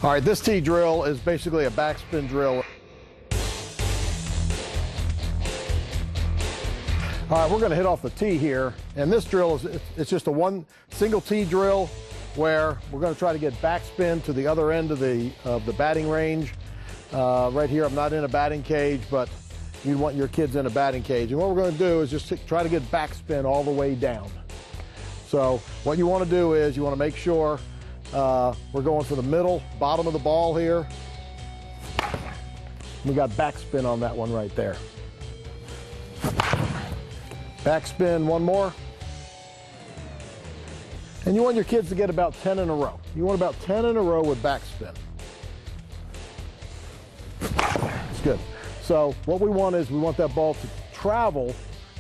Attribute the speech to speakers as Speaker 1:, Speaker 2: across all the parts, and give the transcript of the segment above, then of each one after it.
Speaker 1: All right, this tee drill is basically a backspin drill. All right, we're going to hit off the tee here, and this drill it's just a one single tee drill where we're going to try to get backspin to the other end of the batting range. Right here, I'm not in a batting cage, but you want your kids in a batting cage. And what we're going to do is just try to get backspin all the way down. So what you want to do is you want to make sure we're going for the middle, bottom of the ball here. We got backspin on that one right there. Backspin one more. And you want your kids to get about 10 in a row. You want about 10 in a row with backspin. It's good. So what we want is we want that ball to travel,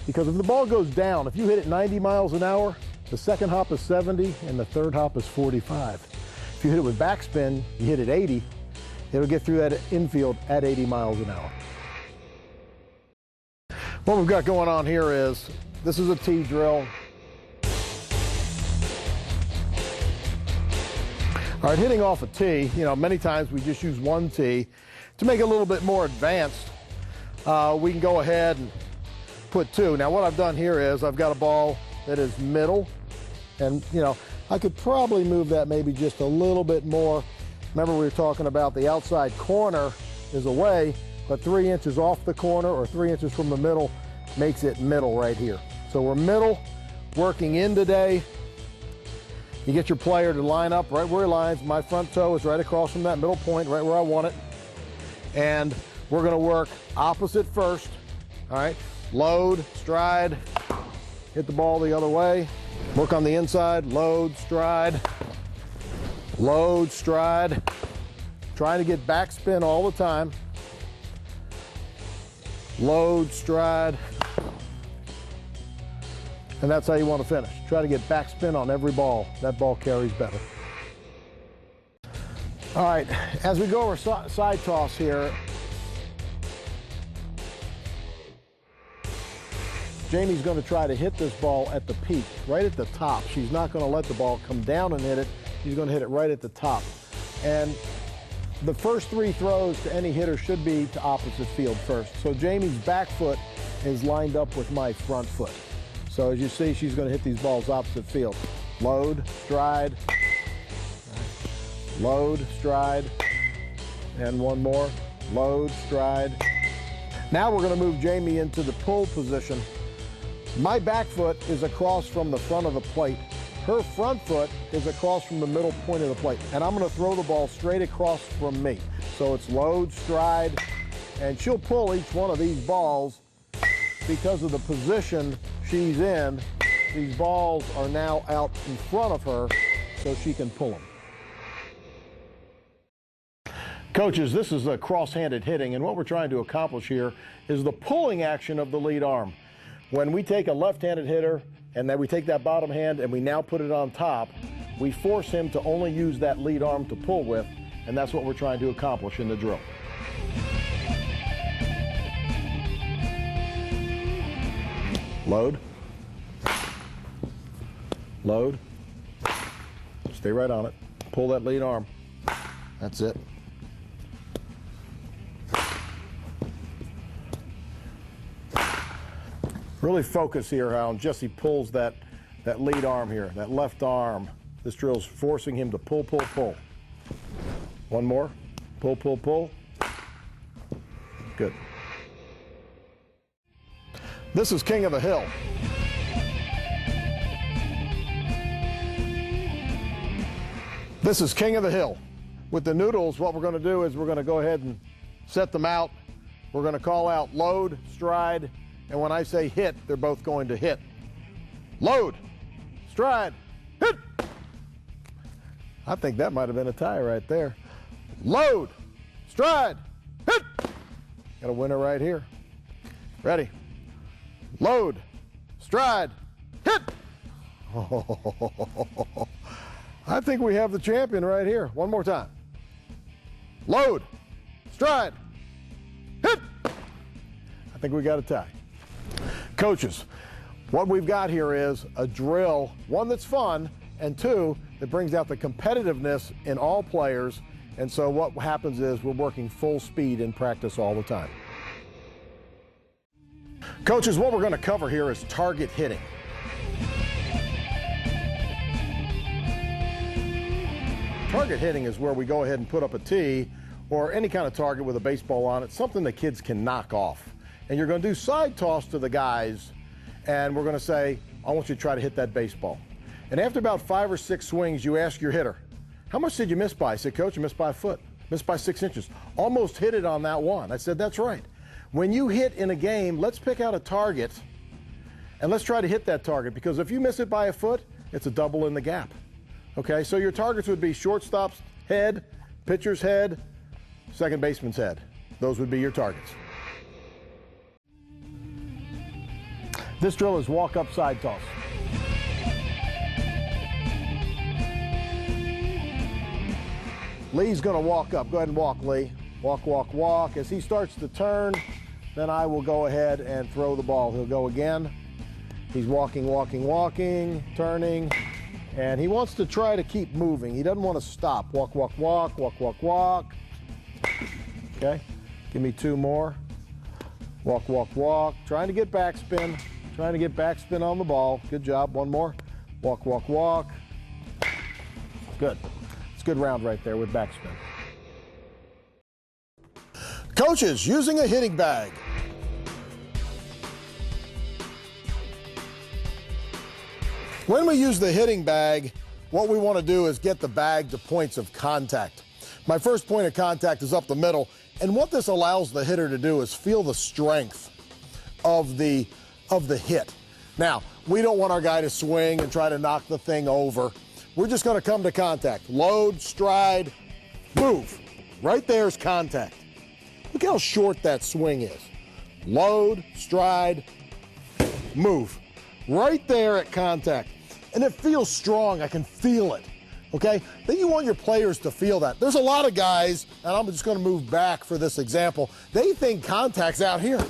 Speaker 1: because if the ball goes down, if you hit it 90 miles an hour, the second hop is 70 and the third hop is 45. If you hit it with backspin, you hit it 80, it'll get through that infield at 80 miles an hour. What we've got going on here is, this is a tee drill. All right, hitting off a tee, you know, many times we just use one tee. To make it a little bit more advanced, we can go ahead and put two. Now what I've done here is I've got a ball that is middle, and you know, I could probably move that maybe just a little bit more. Remember, we were talking about the outside corner is away, but 3 inches off the corner or 3 inches from the middle makes it middle right here. So we're middle, working in today. You get your player to line up right where he lines. My front toe is right across from that middle point, right where I want it. And we're going to work opposite first. All right, load, stride, hit the ball the other way. Work on the inside, load, stride, load, stride. Trying to get backspin all the time. Load, stride. And that's how you want to finish. Try to get backspin on every ball. That ball carries better. All right, as we go over side toss here, Jamie's going to try to hit this ball at the peak, right at the top. She's not going to let the ball come down and hit it. She's going to hit it right at the top. And the first 3 throws to any hitter should be to opposite field first. So Jamie's back foot is lined up with my front foot. So as you see, she's going to hit these balls opposite field. Load, stride, load, stride, and one more. Load, stride. Now we're going to move Jamie into the pull position. My back foot is across from the front of the plate. Her front foot is across from the middle point of the plate. And I'm going to throw the ball straight across from me. So it's load, stride, and she'll pull each one of these balls because of the position she's in. These balls are now out in front of her, so she can pull them. Coaches, this is a cross-handed hitting, and what we're trying to accomplish here is the pulling action of the lead arm. When we take a left-handed hitter and then we take that bottom hand and we now put it on top, we force him to only use that lead arm to pull with, and that's what we're trying to accomplish in the drill. Load. Load. Stay right on it. Pull that lead arm. That's it. Really focus here how Jesse pulls that lead arm here, that left arm. This drill's forcing him to pull, pull, pull. One more. Pull, pull, pull. Good. This is King of the Hill. This is King of the Hill. With the noodles, what we're going to do is we're going to go ahead and set them out. We're going to call out load, stride, and when I say hit, they're both going to hit. Load, stride, hit. I think that might have been a tie right there. Load, stride, hit. Got a winner right here. Ready? Load, stride, hit. Oh, I think we have the champion right here. One more time. Load, stride, hit. I think we got a tie. Coaches, what we've got here is a drill, one that's fun, and two, that brings out the competitiveness in all players And so what happens is we're working full speed in practice all the time. Coaches, what we're going to cover here is target hitting. Target hitting is where we go ahead and put up a tee or any kind of target with a baseball on it, something that kids can knock off. And you're going to do side toss to the guys, and we're going to say, I want you to try to hit that baseball. And after about 5 or 6 swings, you ask your hitter, how much did you miss by? I said, Coach, you missed by a foot, missed by 6 inches. Almost hit it on that one. I said, that's right. When you hit in a game, let's pick out a target and let's try to hit that target, because if you miss it by a foot, it's a double in the gap. Okay, so your targets would be shortstop's head, pitcher's head, second baseman's head. Those would be your targets. This drill is walk-up side toss. Lee's going to walk up. Go ahead and walk, Lee. Walk, walk, walk. As he starts to turn, then I will go ahead and throw the ball. He'll go again. He's walking, walking, walking, turning, and he wants to try to keep moving. He doesn't want to stop. Walk, walk, walk, walk, walk, walk. Okay, give me 2 more. Walk, walk, walk. Trying to get backspin. Trying to get backspin on the ball. Good job. 1 more. Walk, walk, walk. Good. It's a good round right there with backspin. Coaches, using a hitting bag. When we use the hitting bag, what we want to do is get the bag to points of contact. My first point of contact is up the middle, and what this allows the hitter to do is feel the strength of the hit. Now, we don't want our guy to swing and try to knock the thing over. We're just going to come to contact. Load, stride, move. Right there's contact. Look how short that swing is. Load, stride, move. Right there at contact. And it feels strong. I can feel it. Okay? Then you want your players to feel that. There's a lot of guys, and I'm just going to move back for this example, they think contact's out here.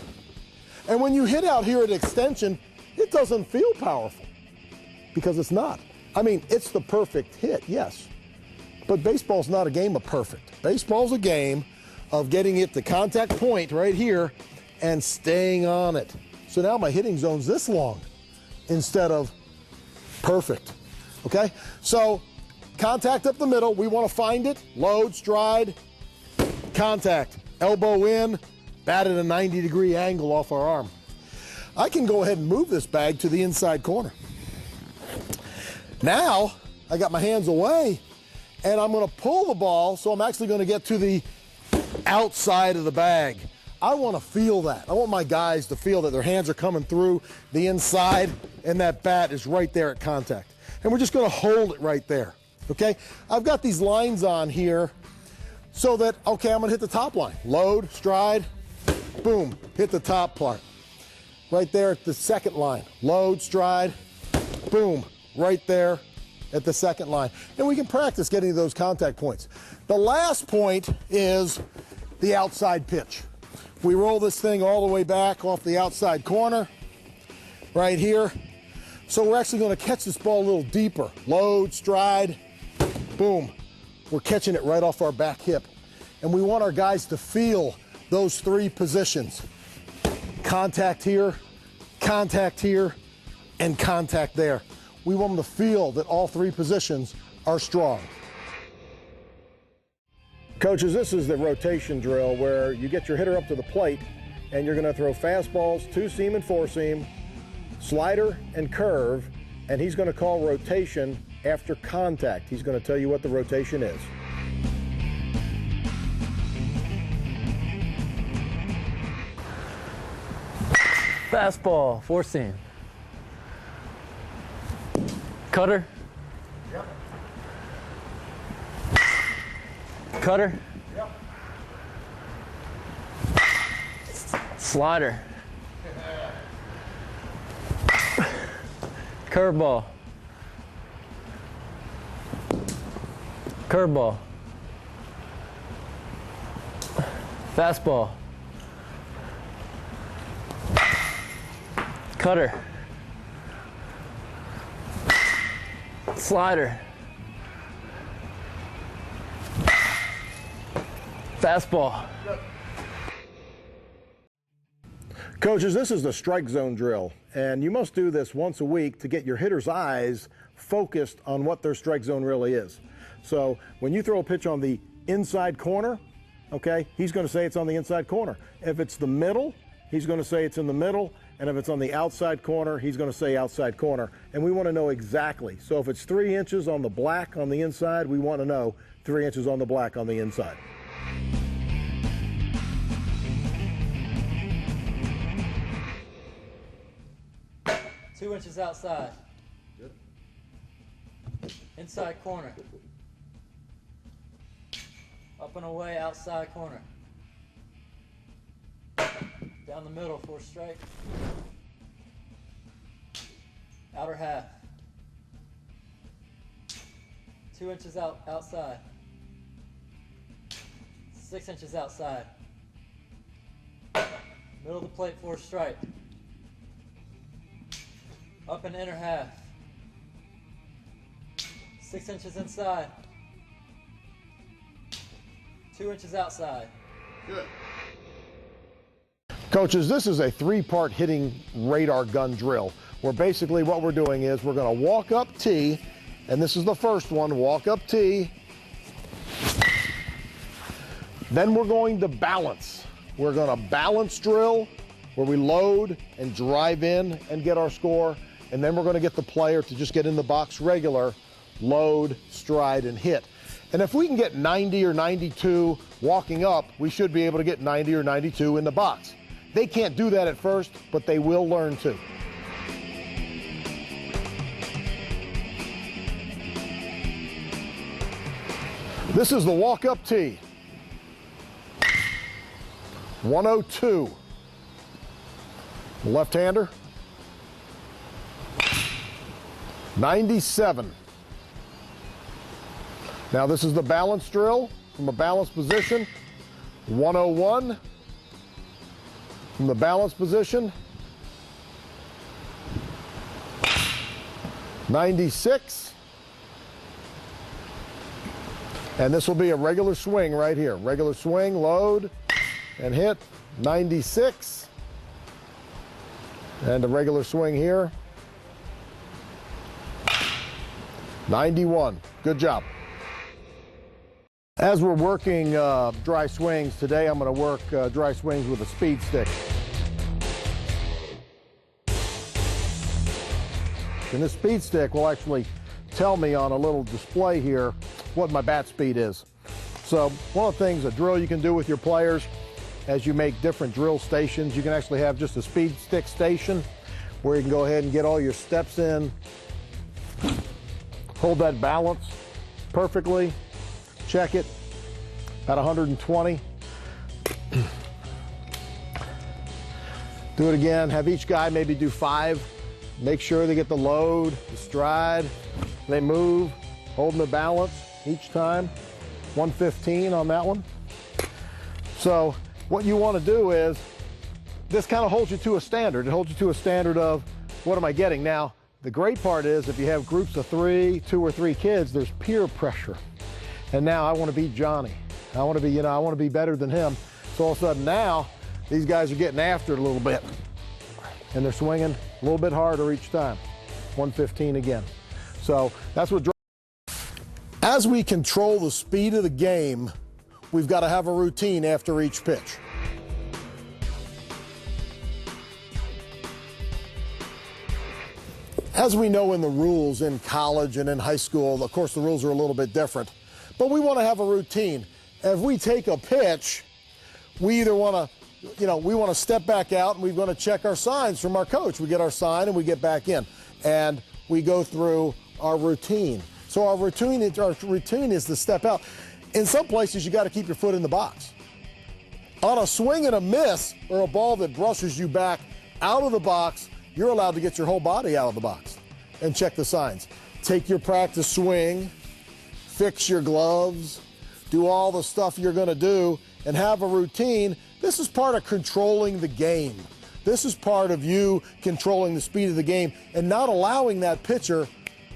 Speaker 1: And when you hit out here at extension, it doesn't feel powerful because it's not. I mean, it's the perfect hit, yes. But baseball's not a game of perfect. Baseball's a game of getting it to contact point right here and staying on it. So now my hitting zone's this long instead of perfect, okay? So contact up the middle, we want to find it, load, stride, contact, elbow in, bat at a 90-degree angle off our arm. I can go ahead and move this bag to the inside corner. Now, I got my hands away, and I'm going to pull the ball, so I'm actually going to get to the outside of the bag. I want to feel that. I want my guys to feel that their hands are coming through the inside, and that bat is right there at contact. And we're just going to hold it right there, okay? I've got these lines on here so that, okay, I'm going to hit the top line. Load, stride, boom, hit the top part. Right there at the second line. Load, stride, boom, right there at the second line. And we can practice getting those contact points. The last point is the outside pitch. We roll this thing all the way back off the outside corner, right here. So we're actually going to catch this ball a little deeper. Load, stride, boom. We're catching it right off our back hip. And we want our guys to feel those 3 positions. Contact here, and contact there. We want them to feel that all 3 positions are strong. Coaches, this is the rotation drill where you get your hitter up to the plate and you're going to throw fastballs, 2-seam and 4-seam, slider and curve, and he's going to call rotation after contact. He's going to tell you what the rotation is.
Speaker 2: Fastball, 4-seam. Cutter.
Speaker 1: Yep.
Speaker 2: Cutter.
Speaker 1: Yep.
Speaker 2: Slider. Curveball. Curveball. Fastball. Cutter. Slider. Fastball.
Speaker 1: Coaches, this is the strike zone drill, and you must do this once a week to get your hitter's eyes focused on what their strike zone really is. So when you throw a pitch on the inside corner, okay, he's going to say it's on the inside corner. If it's the middle, he's going to say it's in the middle. And if it's on the outside corner, he's going to say outside corner. And we want to know exactly. So if it's 3 inches on the black on the inside, we want to know 3 inches on the black on the inside.
Speaker 2: Two inches outside. Good. Inside corner. Up and away, outside corner. Down the middle for a strike. Outer half. 2 inches outside. 6 inches outside. Middle of the plate for a strike. Up and inner half. 6 inches inside. 2 inches outside.
Speaker 1: Good. Coaches, this is a 3-part hitting radar gun drill, where basically what we're doing is we're going to walk up tee, and this is the first one, walk up tee. Then we're going to balance. We're going to balance drill, where we load and drive in and get our score, and then we're going to get the player to just get in the box regular, load, stride, and hit. And if we can get 90 or 92 walking up, we should be able to get 90 or 92 in the box. They can't do that at first, but they will learn to. This is the walk-up tee. 102. Left-hander. 97. Now this is the balance drill from a balanced position. 101. From the balance position. 96. And this will be a regular swing right here. Regular swing, load, and hit. 96. And a regular swing here. 91. Good job. As we're working dry swings, today I'm going to work dry swings with a speed stick. And this speed stick will actually tell me on a little display here what my bat speed is. So one of the things, a drill you can do with your players as you make different drill stations, you can actually have just a speed stick station where you can go ahead and get all your steps in, hold that balance perfectly, check it at 120. Do it again, have each guy maybe do 5. Make sure they get the load, the stride, they move, holding the balance each time. 115 on that one. So what you want to do is, this kind of holds you to a standard. It holds you to a standard of, what am I getting? Now, the great part is if you have groups of 2 or 3 kids, there's peer pressure. And now I want to beat Johnny. I want to be, I want to be better than him. So all of a sudden now, these guys are getting after it a little bit. And they're swinging a little bit harder each time. 115 again. So that's what. As we control the speed of the game, we've got to have a routine after each pitch. As we know in the rules in college and in high school, of course the rules are a little bit different, but we want to have a routine. If we take a pitch, we either want to, we want to step back out and we want to check our signs from our coach. We get our sign and we get back in and we go through our routine. So our routine is to step out. In some places, you got to keep your foot in the box. On a swing and a miss or a ball that brushes you back out of the box, you're allowed to get your whole body out of the box and check the signs. Take your practice swing, fix your gloves, do all the stuff you're going to do, and have a routine. This is part of controlling the game. This is part of you controlling the speed of the game and not allowing that pitcher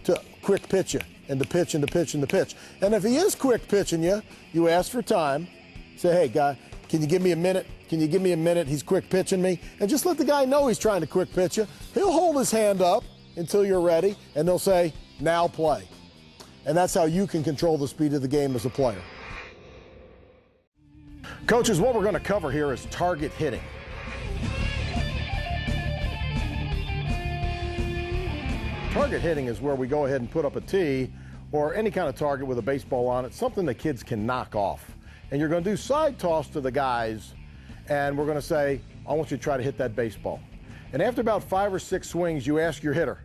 Speaker 1: to quick pitch you and to pitch and to pitch and to pitch. And if he is quick pitching you, you ask for time, Say, hey, guy, can you give me a minute? Can you give me a minute? He's quick pitching me. And just let the guy know he's trying to quick pitch you. He'll hold his hand up until you're ready, and they'll say, now play. And that's how you can control the speed of the game as a player. Coaches, what we're going to cover here is target hitting. Target hitting is where we go ahead and put up a tee or any kind of target with a baseball on it, something that kids can knock off. And you're going to do side toss to the guys, and we're going to say, I want you to try to hit that baseball. And after about 5 or 6 swings, you ask your hitter,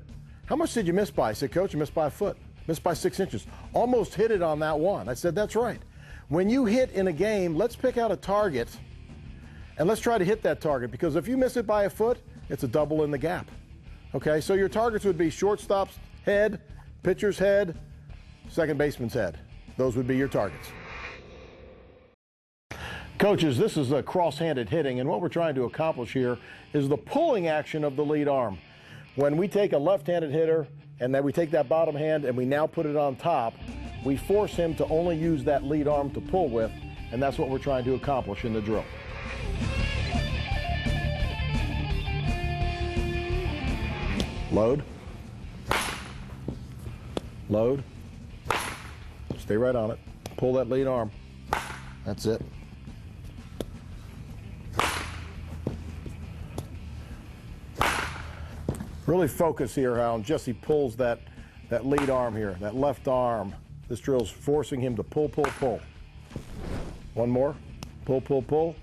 Speaker 1: how much did you miss by? I said, Coach, you missed by a foot. Missed by 6 inches. Almost hit it on that one. I said, that's right. When you hit in a game, let's pick out a target, and let's try to hit that target, because if you miss it by a foot, it's a double in the gap. Okay, so your targets would be shortstop's head, pitcher's head, second baseman's head. Those would be your targets. Coaches, this is a cross-handed hitting, and what we're trying to accomplish here is the pulling action of the lead arm. When we take a left-handed hitter and then we take that bottom hand and we now put it on top, we force him to only use that lead arm to pull with, and that's what we're trying to accomplish in the drill. Load. Load. Stay right on it. Pull that lead arm. That's it. Really focus here how Jesse pulls that lead arm here, that left arm. This drill's forcing him to pull, pull, pull. One more. Pull, pull, pull.